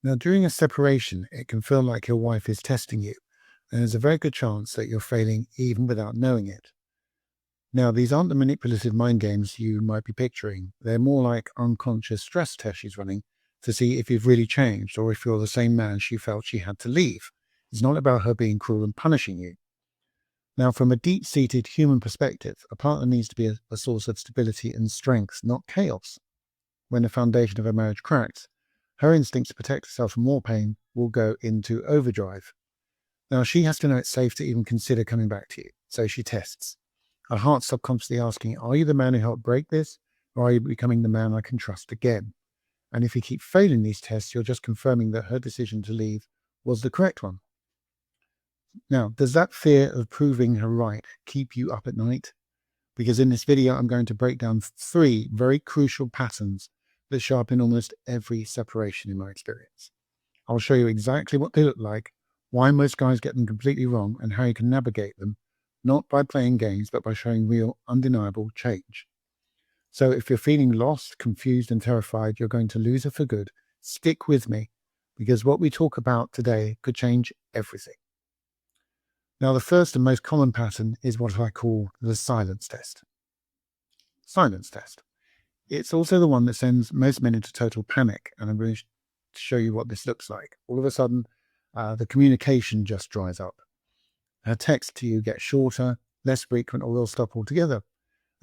Now, during a separation, it can feel like your wife is testing you, and there's a very good chance that you're failing even without knowing it. Now, these aren't the manipulative mind games you might be picturing. They're more like unconscious stress tests she's running to see if you've really changed or if you're the same man she felt she had to leave. It's not about her being cruel and punishing you. Now, from a deep seated human perspective, a partner needs to be a source of stability and strength, not chaos. When the foundation of a marriage cracks, her instinct to protect herself from more pain will go into overdrive. Now, she has to know it's safe to even consider coming back to you, so she tests. Her heart's subconsciously asking, are you the man who helped break this, or are you becoming the man I can trust again? And if you keep failing these tests, you're just confirming that her decision to leave was the correct one. Now, does that fear of proving her right keep you up at night? Because in this video, I'm going to break down 3 very crucial patterns that show up in almost every separation in my experience. I'll show you exactly what they look like, why most guys get them completely wrong, and how you can navigate them, not by playing games, but by showing real, undeniable change. So if you're feeling lost, confused, and terrified you're going to lose her for good, stick with me, because what we talk about today could change everything. Now, the first and most common pattern is what I call the silence test. Silence test. It's also the one that sends most men into total panic, and I'm going to show you what this looks like. All of a sudden, the communication just dries up. Her texts to you get shorter, less frequent, or they'll stop altogether.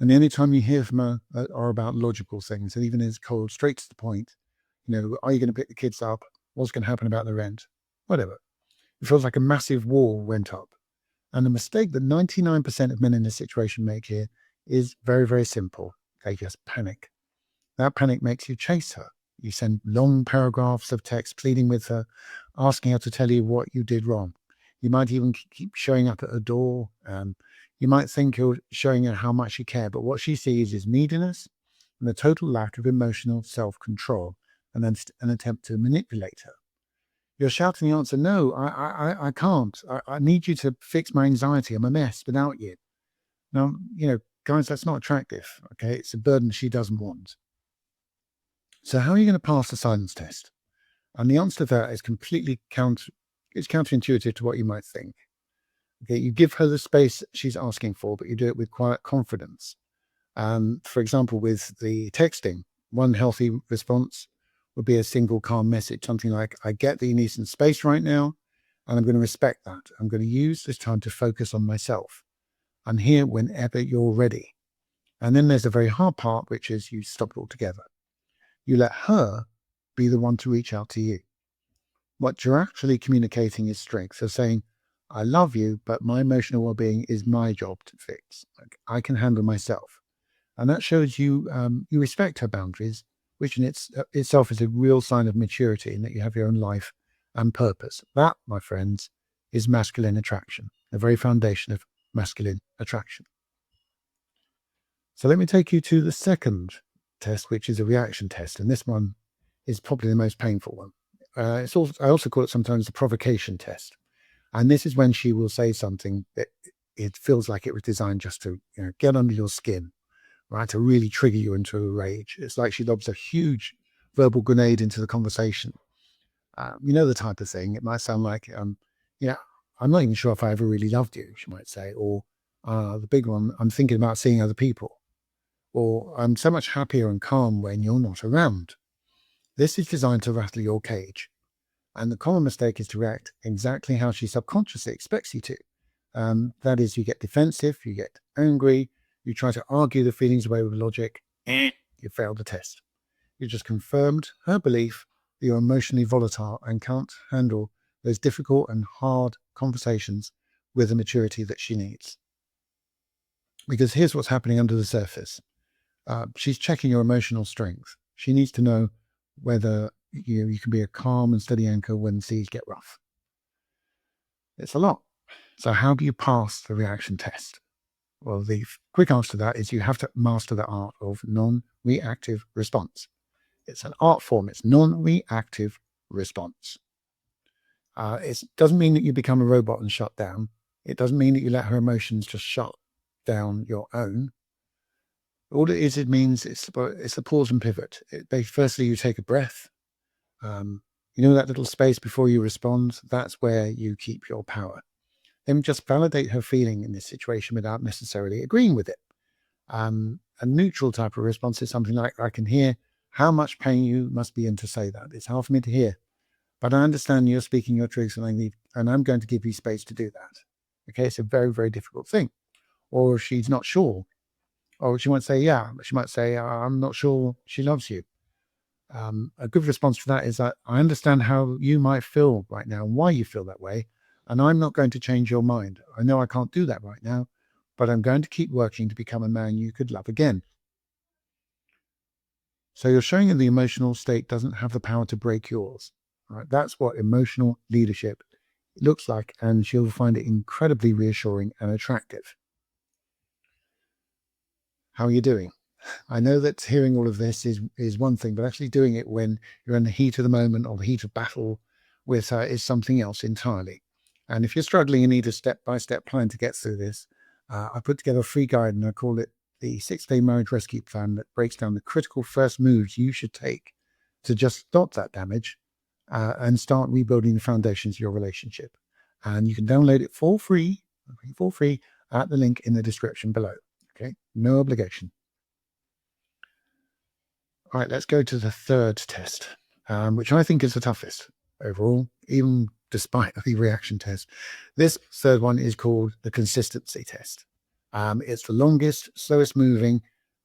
And the only time you hear from her are about logical things, and even as cold, straight to the point. Are you going to pick the kids up? What's going to happen about the rent? Whatever. It feels like a massive wall went up. And the mistake that 99% of men in this situation make here is very, very simple. They just panic. That panic makes you chase her. You send long paragraphs of text pleading with her, asking her to tell you what you did wrong. You might even keep showing up at her door. You might think you're showing her how much you care, but what she sees is neediness and a total lack of emotional self-control and then an attempt to manipulate her. You're shouting the answer, no, I can't. I need you to fix my anxiety. I'm a mess without you. Now, guys, that's not attractive, okay? It's a burden she doesn't want. So how are you going to pass the silence test? And the answer to that is completely counterintuitive to what you might think. Okay, you give her the space she's asking for, but you do it with quiet confidence. For example, with the texting, one healthy response would be a single calm message, something like, I get that you need some space right now, and I'm going to respect that. I'm going to use this time to focus on myself. I'm here whenever you're ready. And then there's the very hard part, which is you stop it altogether. You let her be the one to reach out to you. What you're actually communicating is strength. So saying, I love you, but my emotional well-being is my job to fix. I can handle myself. And that shows you you respect her boundaries, which in itself is a real sign of maturity in that you have your own life and purpose. That, my friends, is masculine attraction, the very foundation of masculine attraction. So let me take you to the second test, which is a reaction test. And this one is probably the most painful one. I also call it sometimes the provocation test. And this is when she will say something that it feels like it was designed just to get under your skin, right, to really trigger you into a rage. It's like she lobs a huge verbal grenade into the conversation. The type of thing. It might sound like, I'm not even sure if I ever really loved you, she might say. Or the big one, I'm thinking about seeing other people. Or I'm so much happier and calm when you're not around. This is designed to rattle your cage. And the common mistake is to react exactly how she subconsciously expects you to. That is, you get defensive, you get angry, you try to argue the feelings away with logic. You failed the test. You just confirmed her belief that you're emotionally volatile and can't handle those difficult and hard conversations with the maturity that she needs. Because here's what's happening under the surface. She's checking your emotional strength. She needs to know whether you can be a calm and steady anchor when seas get rough. It's a lot. So how do you pass the reaction test? Well, the quick answer to that is you have to master the art of non-reactive response. It's an art form. It's non-reactive response. It doesn't mean that you become a robot and shut down. It doesn't mean that you let her emotions just shut down your own. All it is, it means it's the pause and pivot. Firstly, you take a breath. You know that little space before you respond? That's where you keep your power. Then just validate her feeling in this situation without necessarily agreeing with it. A neutral type of response is something like, I can hear how much pain you must be in to say that. It's hard for me to hear, but I understand you're speaking your truth and I'm going to give you space to do that. Okay, it's a very, very difficult thing. Or she's not sure. Or she might say, yeah, she might say, I'm not sure she loves you. A good response to that is that I understand how you might feel right now and why you feel that way. And I'm not going to change your mind. I know I can't do that right now, but I'm going to keep working to become a man you could love again. So you're showing that the emotional state doesn't have the power to break yours. Right? That's what emotional leadership looks like, and she'll find it incredibly reassuring and attractive. How are you doing? I know that hearing all of this is one thing, but actually doing it when you're in the heat of the moment or the heat of battle with her is something else entirely. And if you're struggling and need a step-by-step plan to get through this, I put together a free guide and I call it the 6-Day Marriage Rescue Plan that breaks down the critical first moves you should take to just stop that damage and start rebuilding the foundations of your relationship. And you can download it for free at the link in the description below. Okay, no obligation. All right, let's go to the third test, which I think is the toughest overall, even despite the reaction test. This third one is called the consistency test. It's the longest, slowest moving,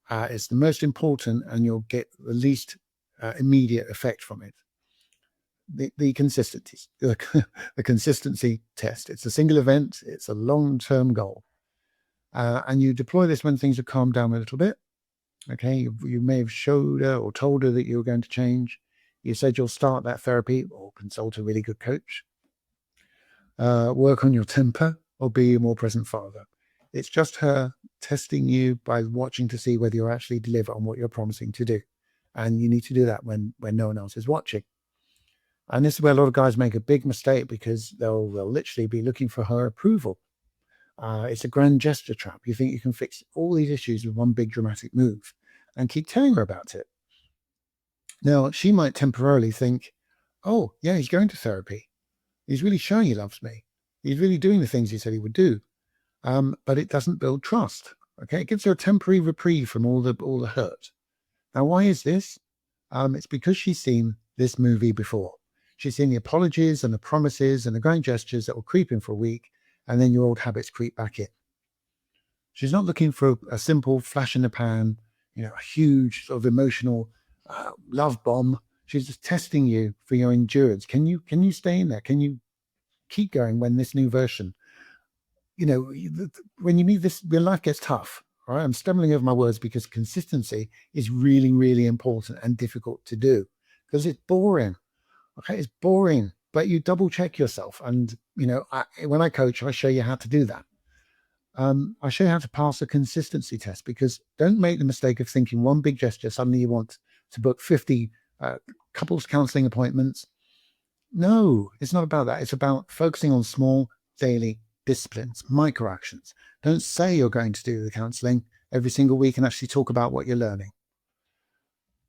it's the most important, and you'll get the least immediate effect from it. The consistency test. It's a single event. It's a long-term goal. And you deploy this when things have calmed down a little bit. Okay, you may have showed her or told her that you were going to change. You said you'll start that therapy or consult a really good coach. Work on your temper or be a more present father. It's just her testing you by watching to see whether you actually deliver on what you're promising to do. And you need to do that when no one else is watching. And this is where a lot of guys make a big mistake because they'll literally be looking for her approval. It's a grand gesture trap. You think you can fix all these issues with one big dramatic move and keep telling her about it. Now, she might temporarily think, oh, yeah, he's going to therapy. He's really showing he loves me. He's really doing the things he said he would do. But it doesn't build trust. Okay, it gives her a temporary reprieve from all the hurt. Now, why is this? It's because she's seen this movie before. She's seen the apologies and the promises and the grand gestures that will creep in for a week, and then your old habits creep back in. She's not looking for a simple flash in the pan, a huge sort of emotional love bomb. She's just testing you for your endurance. Can you stay in there? Can you keep going when this new version, when you need this, when life gets tough, all right? I'm stumbling over my words because consistency is really, really important and difficult to do because it's boring. Okay, it's boring, but you double check yourself. And, when I coach, I show you how to do that. I show you how to pass a consistency test because don't make the mistake of thinking one big gesture, suddenly you want to book 50 couples counseling appointments. No, it's not about that. It's about focusing on small daily disciplines, micro actions. Don't say you're going to do the counseling every single week and actually talk about what you're learning.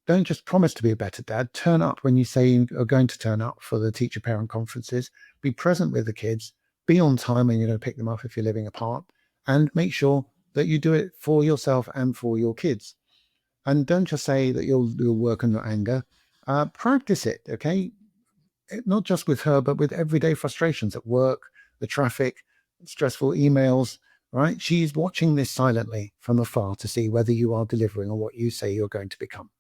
Don't just promise to be a better dad. Turn up when you say you are going to turn up for the teacher-parent conferences. Be present with the kids. Be on time when you're going to pick them up if you're living apart. And make sure that you do it for yourself and for your kids. And don't just say that you'll work on your anger. Practice it, okay? Not just with her, but with everyday frustrations at work, the traffic, stressful emails, right? She's watching this silently from afar to see whether you are delivering on what you say you're going to become.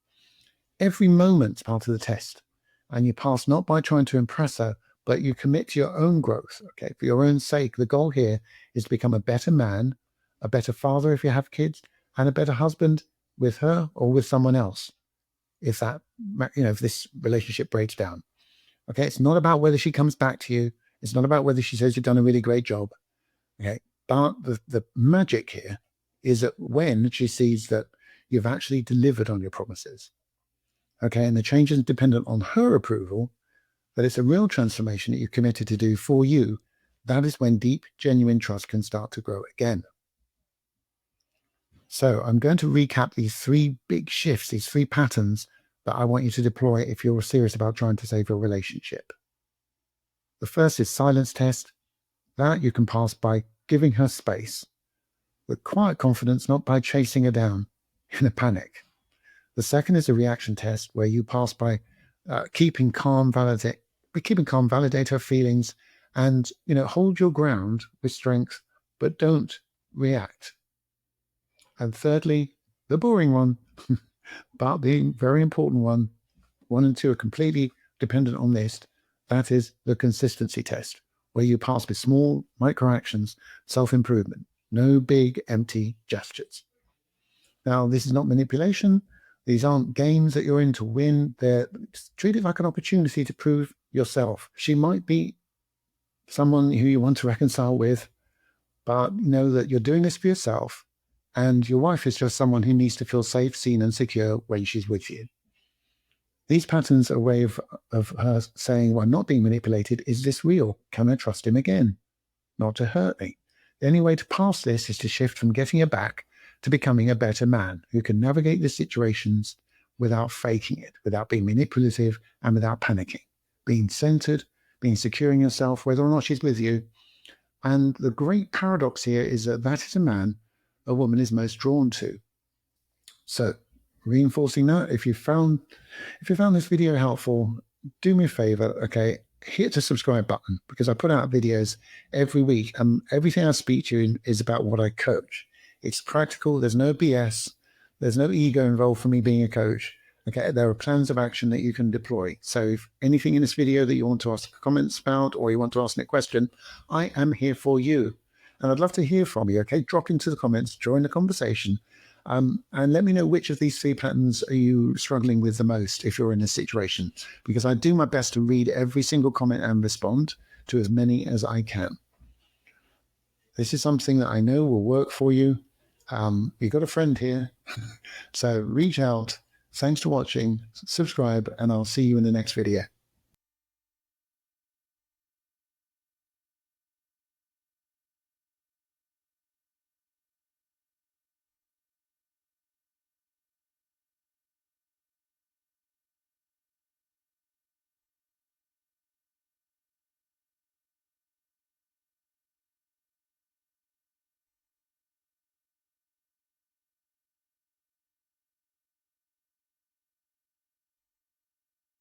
Every moment's part of the test, and you pass not by trying to impress her, but you commit to your own growth, okay? For your own sake, the goal here is to become a better man, a better father if you have kids, and a better husband with her or with someone else if this relationship breaks down. Okay, it's not about whether she comes back to you. It's not about whether she says you've done a really great job. Okay, but the magic here is that when she sees that you've actually delivered on your promises, okay, and the change is dependent on her approval, that it's a real transformation that you've committed to do for you, that is when deep, genuine trust can start to grow again. So I'm going to recap these three big shifts, these three patterns that I want you to deploy if you're serious about trying to save your relationship. The first is silence test. That you can pass by giving her space with quiet confidence, not by chasing her down in a panic. The second is a reaction test, where you pass by keeping calm, validate her feelings, and hold your ground with strength, but don't react. And thirdly, the boring one, but the very important one. 1 and 2 are completely dependent on this. That is the consistency test, where you pass with small micro actions, self-improvement, no big empty gestures. Now, this is not manipulation. These aren't games that you're in to win. They're treated like an opportunity to prove yourself. She might be someone who you want to reconcile with, but know that you're doing this for yourself, and your wife is just someone who needs to feel safe, seen, and secure when she's with you. These patterns are a way of her saying, well, I'm not being manipulated. Is this real? Can I trust him again? Not to hurt me. The only way to pass this is to shift from getting her back to becoming a better man who can navigate the situations without faking it, without being manipulative, and without panicking. Being centered, being secure in yourself, whether or not she's with you. And the great paradox here is that is a man a woman is most drawn to. So, reinforcing that, if you found this video helpful, do me a favor, okay? Hit the subscribe button, because I put out videos every week, and everything I speak to you is about what I coach. It's practical. There's no BS. There's no ego involved for me being a coach. Okay, there are plans of action that you can deploy. So if anything in this video that you want to ask comments about, or you want to ask me a question, I am here for you. And I'd love to hear from you, okay? Drop into the comments, join the conversation, and let me know which of these 3 patterns are you struggling with the most if you're in this situation, because I do my best to read every single comment and respond to as many as I can. This is something that I know will work for you. You've got a friend here, so reach out. Thanks for watching, subscribe, and I'll see you in the next video.